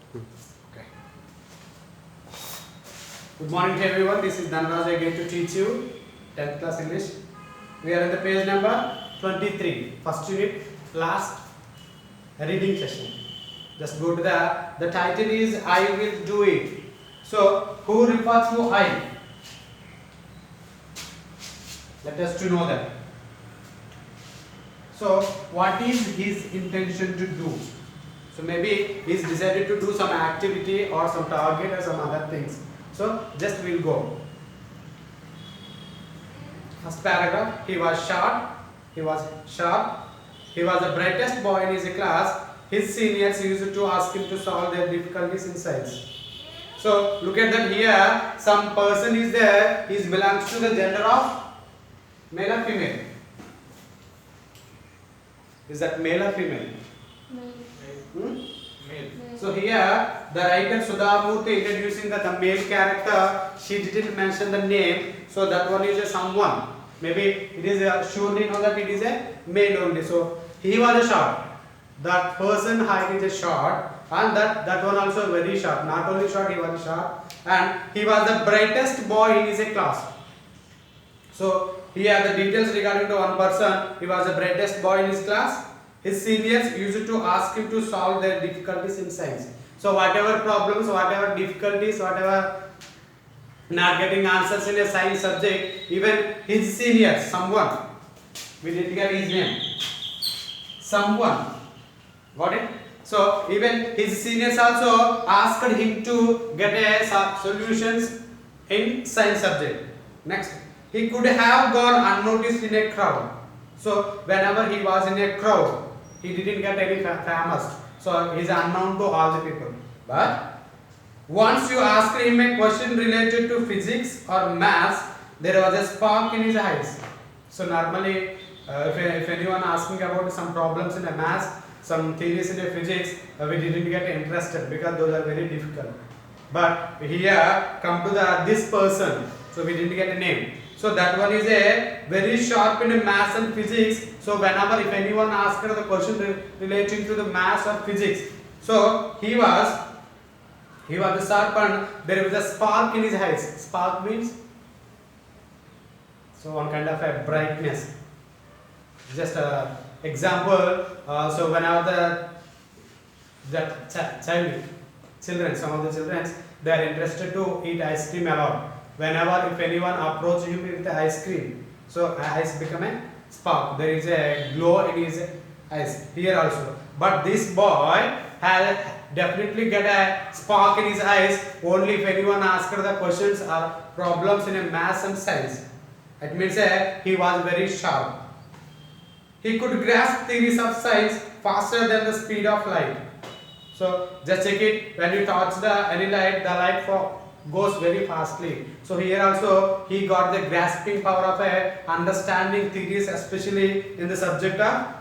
Okay. Good morning to everyone. This is Dhanraj again to teach you 10th class English. We are at the page number 23, first unit, last reading session. Just go to the title is I will do it. So, who refers to I? Let us to know that. So, what is his intention to do? So maybe he's decided to do some activity or some target or some other things. So just we'll go. First paragraph, he was sharp, he was the brightest boy in his class. His seniors used to ask him to solve their difficulties in science. So look at that here, some person is there, he belongs to the gender of male or female? Is that male or female? Male. So here the writer Sudhamurthy introducing the male character, she didn't mention the name, so that one is a someone. Maybe it is surely know that it is a male only. So he was a short. That person height is a short, and that one also very short. Not only short, he was short, and he was the brightest boy in his class. So here the details regarding to one person. He was the brightest boy in his class. His seniors used to ask him to solve their difficulties in science. So whatever problems, whatever difficulties, whatever not getting answers in a science subject, even his seniors, someone, we didn't get his name, someone, got it? So even his seniors also asked him to get a solutions in science subject. Next, he could have gone unnoticed in a crowd. So whenever he was in a crowd, he didn't get any famous. So he is unknown to all the people. But once you asked him a question related to physics or maths, there was a spark in his eyes. So normally, if anyone asking about some problems in a maths, some theories in a physics, we didn't get interested because those are very difficult. But here come to this person, so we didn't get a name. So that one is a very sharp in maths and physics. So whenever if anyone asks the question relating to the maths or physics, so he was the sharp and there was a spark in his eyes. Spark means so one kind of a brightness. Just a example. So whenever children, some of the children, they are interested to eat ice cream a lot. Whenever if anyone approach him with the ice cream, so eyes become a spark. There is a glow in his eyes here also. But this boy has definitely get a spark in his eyes only if anyone asks the questions or problems in a maths and science. It means he was very sharp. He could grasp theories of science faster than the speed of light. So just check it, when you touch any light, the light goes very fastly. So here also he got the grasping power of understanding theories, especially in the subject of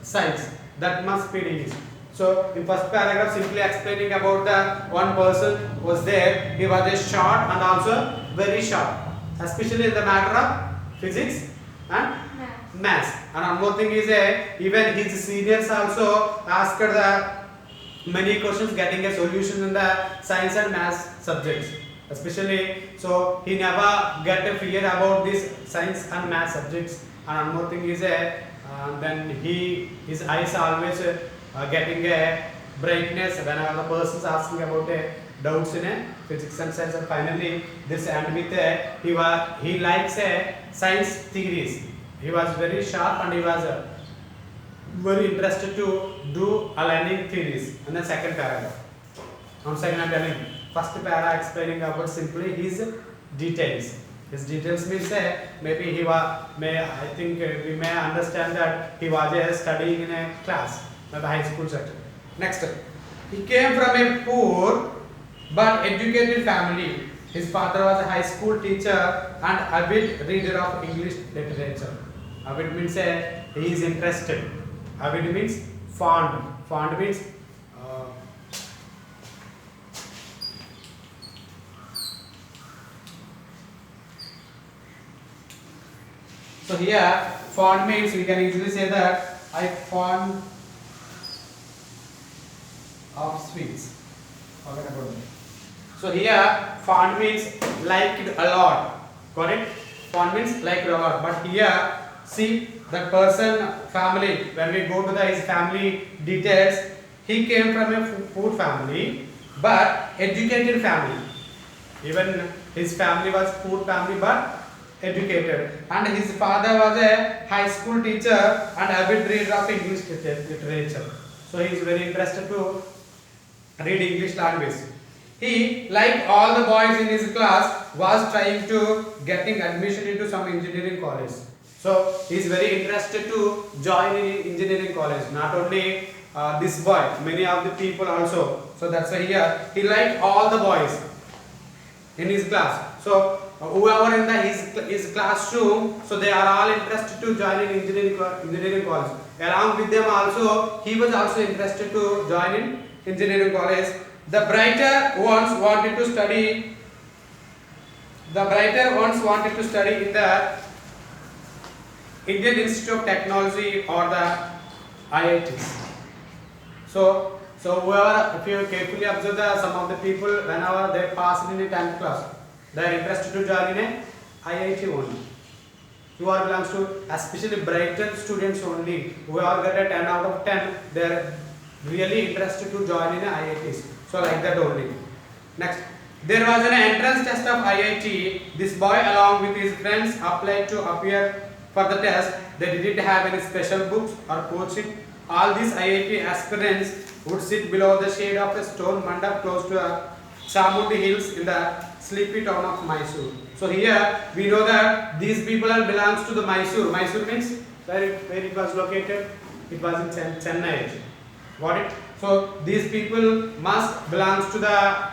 science. That much speed he is. So in first paragraph simply explaining about the one person was there. He was a short and also very sharp, especially in the matter of physics and maths. And one more thing is even his seniors also asked the many questions getting a solution in the science and maths subjects, especially. So he never get a fear about this science and maths subjects. And one more thing is then his eyes always getting a brightness whenever the person is asking about doubts in physics and science. And finally this end with he likes science theories. He was very sharp and he was very interested to do aligning theories. And then second paragraph. On second I'm telling first para explaining about simply his details. His details means maybe we may understand that he was studying in a class, maybe high school section. Next, he came from a poor but educated family. His father was a high school teacher and avid reader of English literature. Avid means he is interested. Avid means fond. Fond means so here fond means we can easily say that I fond of sweets. Forget about that. So here fond means liked a lot. Got it? Fond means liked a lot. But here see the person family. When we go to his family details, he came from a poor family, but educated family. Even his family was poor family, but educated. And his father was a high school teacher and avid reader of English literature. So he is very interested to read English language. He, like all the boys in his class, was trying to getting admission into some engineering college. So he is very interested to join in engineering college. Not only this boy, many of the people also. So that's why here he liked all the boys in his class. So whoever in his classroom, so they are all interested to join in engineering college. Along with them also, he was also interested to join in engineering college. The brighter ones wanted to study. The brighter ones wanted to study in the Indian Institute of Technology or the IITs. So whoever, if you carefully observe some of the people, whenever they pass in a 10th class, they are interested to join in a IIT only. Whoever belongs to, especially brighter students only, whoever get a 10 out of 10, they are really interested to join in a IITs. So like that only. Next, there was an entrance test of IIT. This boy along with his friends applied to appear for the test. They didn't have any special books or coaching. All these IIT aspirants would sit below the shade of a stone mandap close to Chamundi Hills in the sleepy town of Mysore. So here we know that these people belongs to the Mysore. Mysore means where it was located. It was in Chennai. Got it? So these people must belongs to the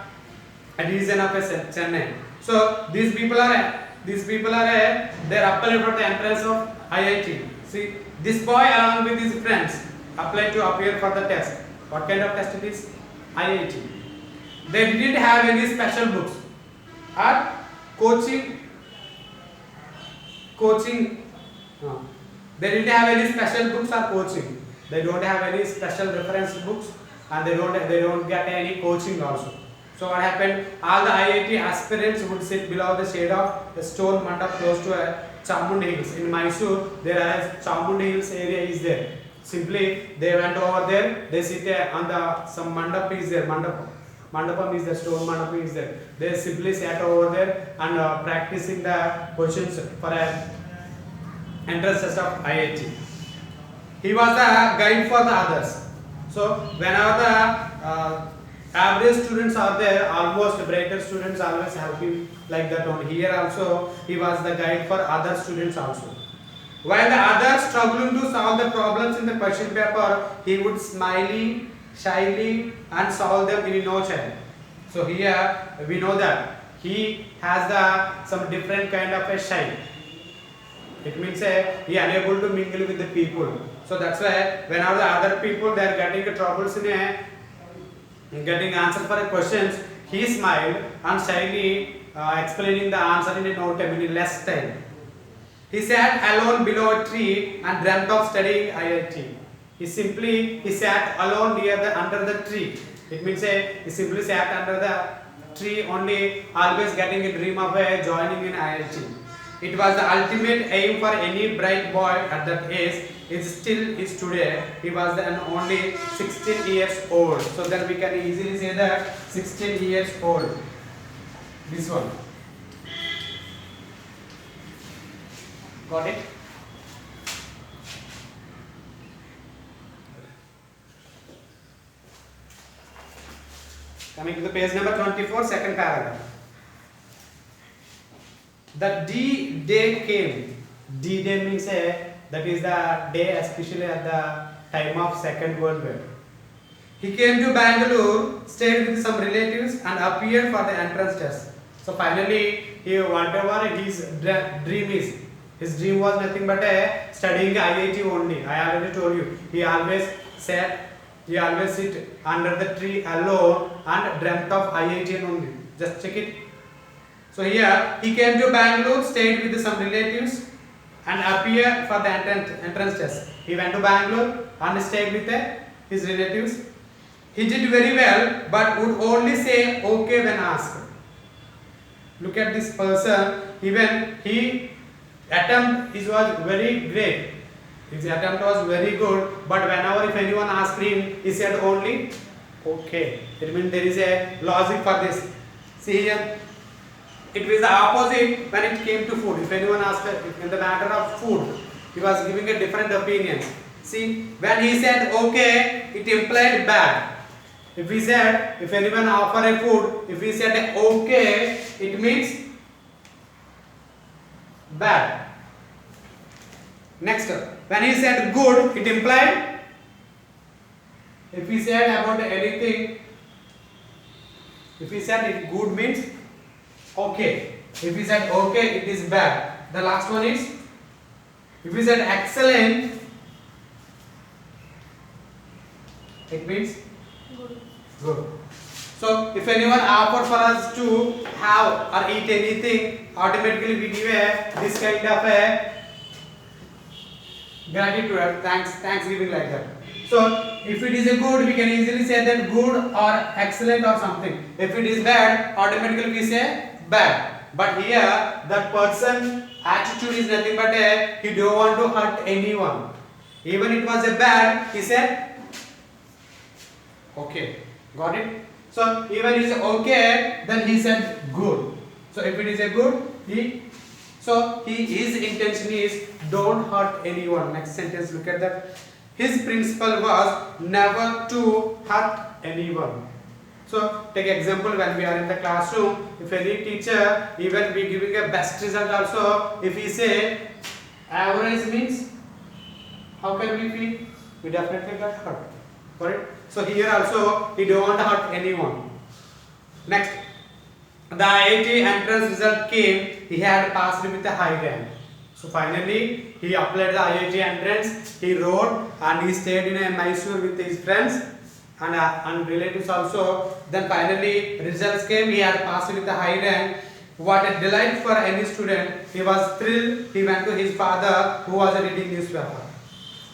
region of Chennai. So these people are they are applied for the entrance of IIT. See, this boy along with his friends applied to appear for the test. What kind of test it is? IIT. They didn't have any special books or coaching. No. They didn't have any special books or coaching. They don't have any special reference books and they don't get any coaching also. So what happened? All the IIT aspirants would sit below the shade of a stone mandap close to Chamundi Hills. In Mysore, there is Chamundi Hills area is there. Simply they went over there. They sit on the some mandap is there. Mandapam is the stone mandap is there. They simply sat over there and practicing the questions for a entrance test of IIT. He was the guide for the others. So whenever the average students are there, almost brighter students always help him like that only. Here also he was the guide for other students also. While the others struggling to solve the problems in the question paper, he would smiley, shyly and solve them in no time. So here we know that he has some different kind of a shy. It means he unable to mingle with the people. So that's why whenever the other people they are getting troubles in getting answer for a questions, he smiled and shyly explaining the answer in no time, in less time. He sat alone below a tree and dreamt of studying IIT. He sat alone under the tree. It means he simply sat under the tree only, always getting a dream of joining in IIT. It was the ultimate aim for any bright boy at that age. It still is today. He was then only 16 years old. So then we can easily say that 16 years old. This one. Got it? Coming to the page number 24, second paragraph. The D-Day came. D-Day means that is the day especially at the time of Second World War. He came to Bangalore, stayed with some relatives and appeared for the entrance test. So finally, whatever his dream is, his dream was nothing but studying IIT only. I already told you. He always sit under the tree alone and dreamt of IIT only. Just check it. So here he came to Bangalore, stayed with some relatives and appeared for the entrance test. He went to Bangalore and stayed with his relatives He did very well, but would only say okay when asked. Look at this person. Even he attempt is was very great. His attempt was very good, but whenever if anyone asked him, he said only okay. It means there is a logic for this. See here, it was the opposite when it came to food. If anyone asked in the matter of food, he was giving a different opinions. See, when he said okay, it implied bad. If he said, if anyone offer a food, if he said okay, it means bad. Next, when he said good, it implied. If he said about anything, if he said it good means okay. If he said okay, it is bad. The last one is, if he said excellent, it means good. So if anyone offered for us to have or eat anything, automatically we give this kind of a gratitude, thanksgiving like that. So if it is a good, we can easily say that good or excellent or something. If it is bad, automatically we say bad. But here that person attitude is nothing but he don't want to hurt anyone. Even it was a bad, he said okay. Got it? So even is okay, then he said good. So if it is a good, his intention is don't hurt anyone. Next sentence, look at that. His principle was never to hurt anyone. So take example when we are in the classroom, if any teacher, even we giving a best result also, if we say average means, how can we feel? We definitely get hurt. Got it? So here also he don't want to hurt anyone. Next, the IIT entrance result came. He had passed with a high rank. So finally he applied the IIT entrance. He wrote and he stayed in Mysore with his friends and relatives also. Then finally results came. He had passed with a high rank. What a delight for any student. He was thrilled. He went to his father who was reading newspaper.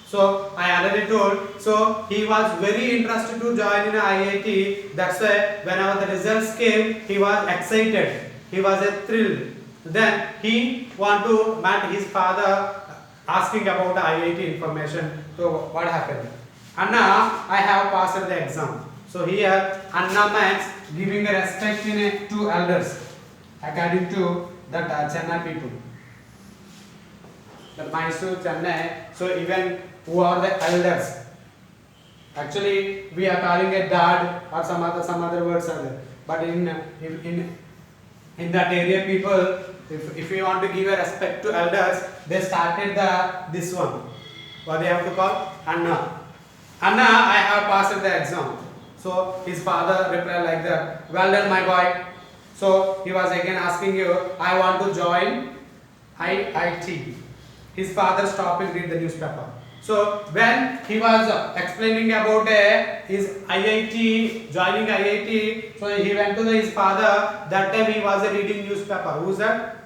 So I already told, so he was very interested to join in IIT. That's why whenever the results came, he was excited. He was thrilled. Then he want to meet his father asking about the IIT information. So what happened? Anna, I have passed the exam. So here Anna means giving a respect to elders according to that Chennai people. The Mysore, Chennai. So even who are the elders? Actually, we are calling a dad or some other words are there. But in that area, people, if you want to give a respect to elders, they started this one. What they have to call Anna. Anna, I have passed the exam. So his father replied like that. Well done, my boy. So he was again asking you, I want to join IIT. His father stopped and read the newspaper. So when he was explaining about his IIT, joining IIT, so he went to his father. That time he was reading newspaper. Who's that?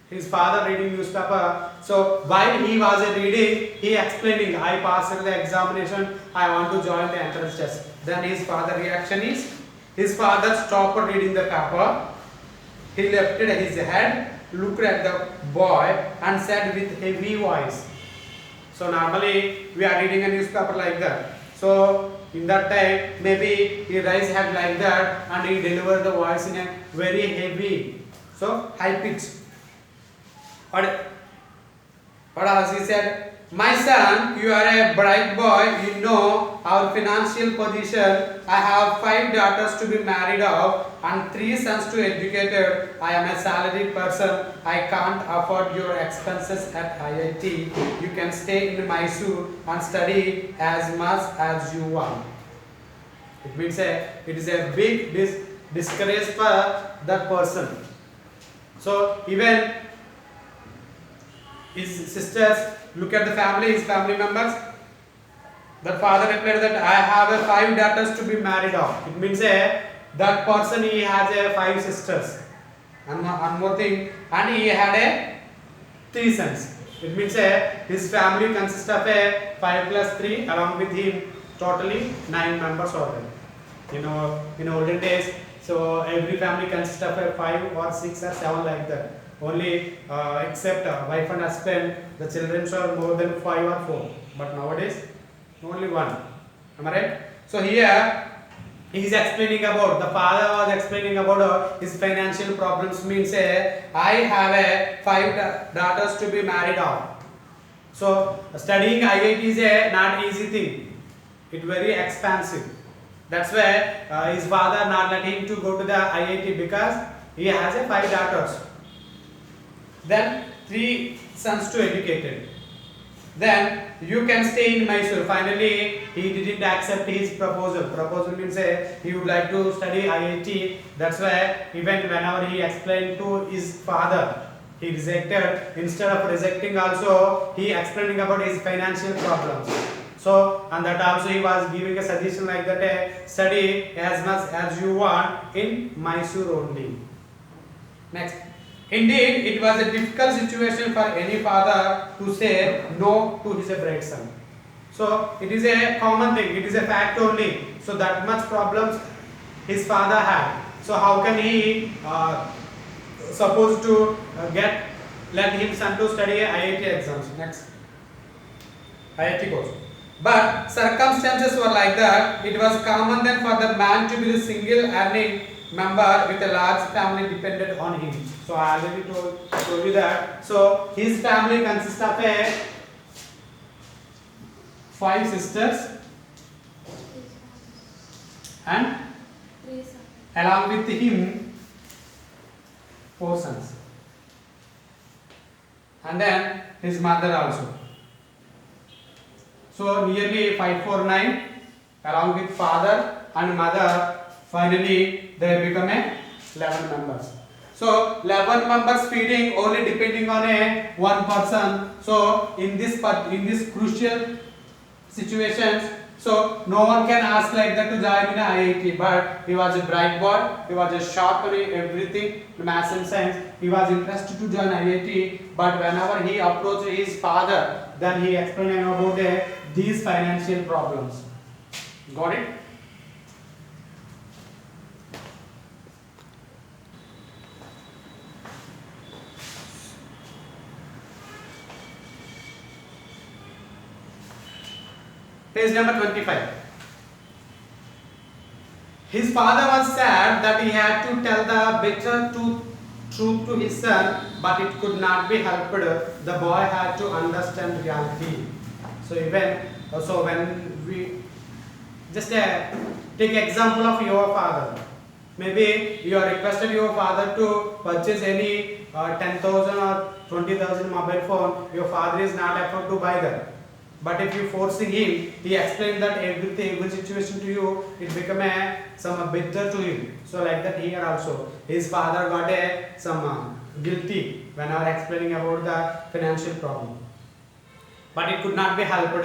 His father reading newspaper. So while he was reading, he explaining, I passed the examination, I want to join the entrance test. Then his father reaction is, his father stopped reading the paper. He lifted his head, looked at the boy and said with heavy voice. So normally we are reading a newspaper like that. So in that time maybe he raised his head like that and he delivered the voice in a very heavy, so high pitch. What else he said? My son, you are a bright boy. You know our financial position. I have 5 daughters to be married off and 3 sons to educate. I am a salaried person. I can't afford your expenses at IIT. You can stay in Mysore and study as much as you want. It means it is a big discourage for that person. So even his sisters, look at the family, his family members. The father replied that I have 5 daughters to be married off. It means that person he has 5 sisters. And one more thing, and he had 3 sons. It means his family consists of 5 plus 3 along with him totally 9 members are there. You know, in olden days, so every family consists of a 5 or 6 or 7 like that. Only except wife and husband, the children are more than 5 or 4. But nowadays, only 1. Am I right? So here he is explaining about, the father was explaining about his financial problems. Means I have a 5 daughters to be married off. So studying IIT is a not easy thing. It's very expensive. That's why his father not let him to go to the IIT because he has a 5 daughters. Then 3 sons to educated. Then you can stay in Mysore. Finally, he didn't accept his proposal. Proposal means he would like to study IIT. That's why even whenever he explained to his father, he rejected. Instead of rejecting also, he explaining about his financial problems. So, and that also he was giving a suggestion like that, study as much as you want in Mysore only. Next. Indeed, it was a difficult situation for any father to say no to his bride son. So, it is a common thing, it is a fact only. So, that much problems his father had. So, how can he supposed to let him son to study IIT exams? Next. IIT course. But circumstances were like that. It was common then for the man to be the single earning member with a large family dependent on him. So I already told you that. So his family consists of 5 sisters and along with him 4 sons, and then his mother also. So nearly 5, 4, 9 along with father and mother. Finally, they become 11 members. So 11 members feeding only depending on one person. So in this crucial situations, so no one can ask like that to join in IIT. But he was a bright boy. He was a sharp in everything, maths and science. He was interested to join IIT. But whenever he approached his father, then he explained about these financial problems. Got it? Page number 25. His father was sad that he had to tell the bitter truth to his son, but it could not be helped. The boy had to understand reality. So when we just take example of your father. Maybe you are requested your father to purchase any 10,000 or 20,000 mobile phone. Your father is not able to buy that. But if you forcing him, he explained that every situation to you, it become some bitter to him. So like that here also, his father got some guilty when I was explaining about the financial problem. But it could not be helped.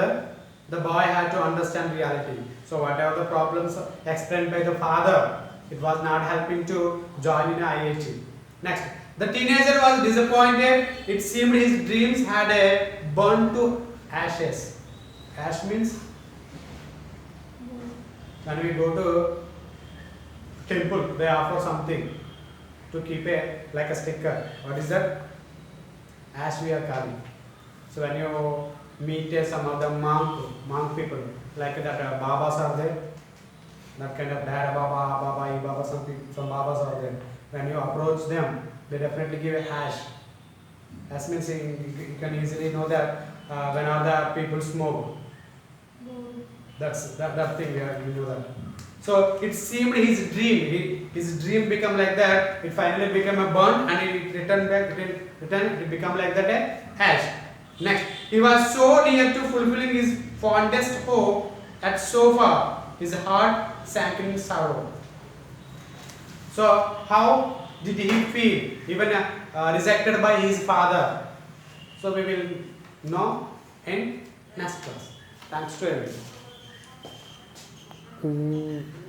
The boy had to understand reality. So whatever the problems explained by the father, it was not helping to join in IIT. Next, the teenager was disappointed. It seemed his dreams had burned to ashes. Ash means when we go to temple, they offer something to keep like a sticker. What is that? Ash we are carrying. So when you meet some of the monk people, like that Babas are there, that kind of Dada Baba, Baba, some Babas are there. When you approach them, they definitely give a ash. Ash means you can easily know that when other people smoke. That's that thing you know that. So it seemed his dream become like that. It finally became a burn and it returned back. It become like that ash. Next, he was so near to fulfilling his fondest hope, at so far his heart sank in sorrow. So how did he feel? Even rejected by his father. So we will know in next class. Thanks to everyone.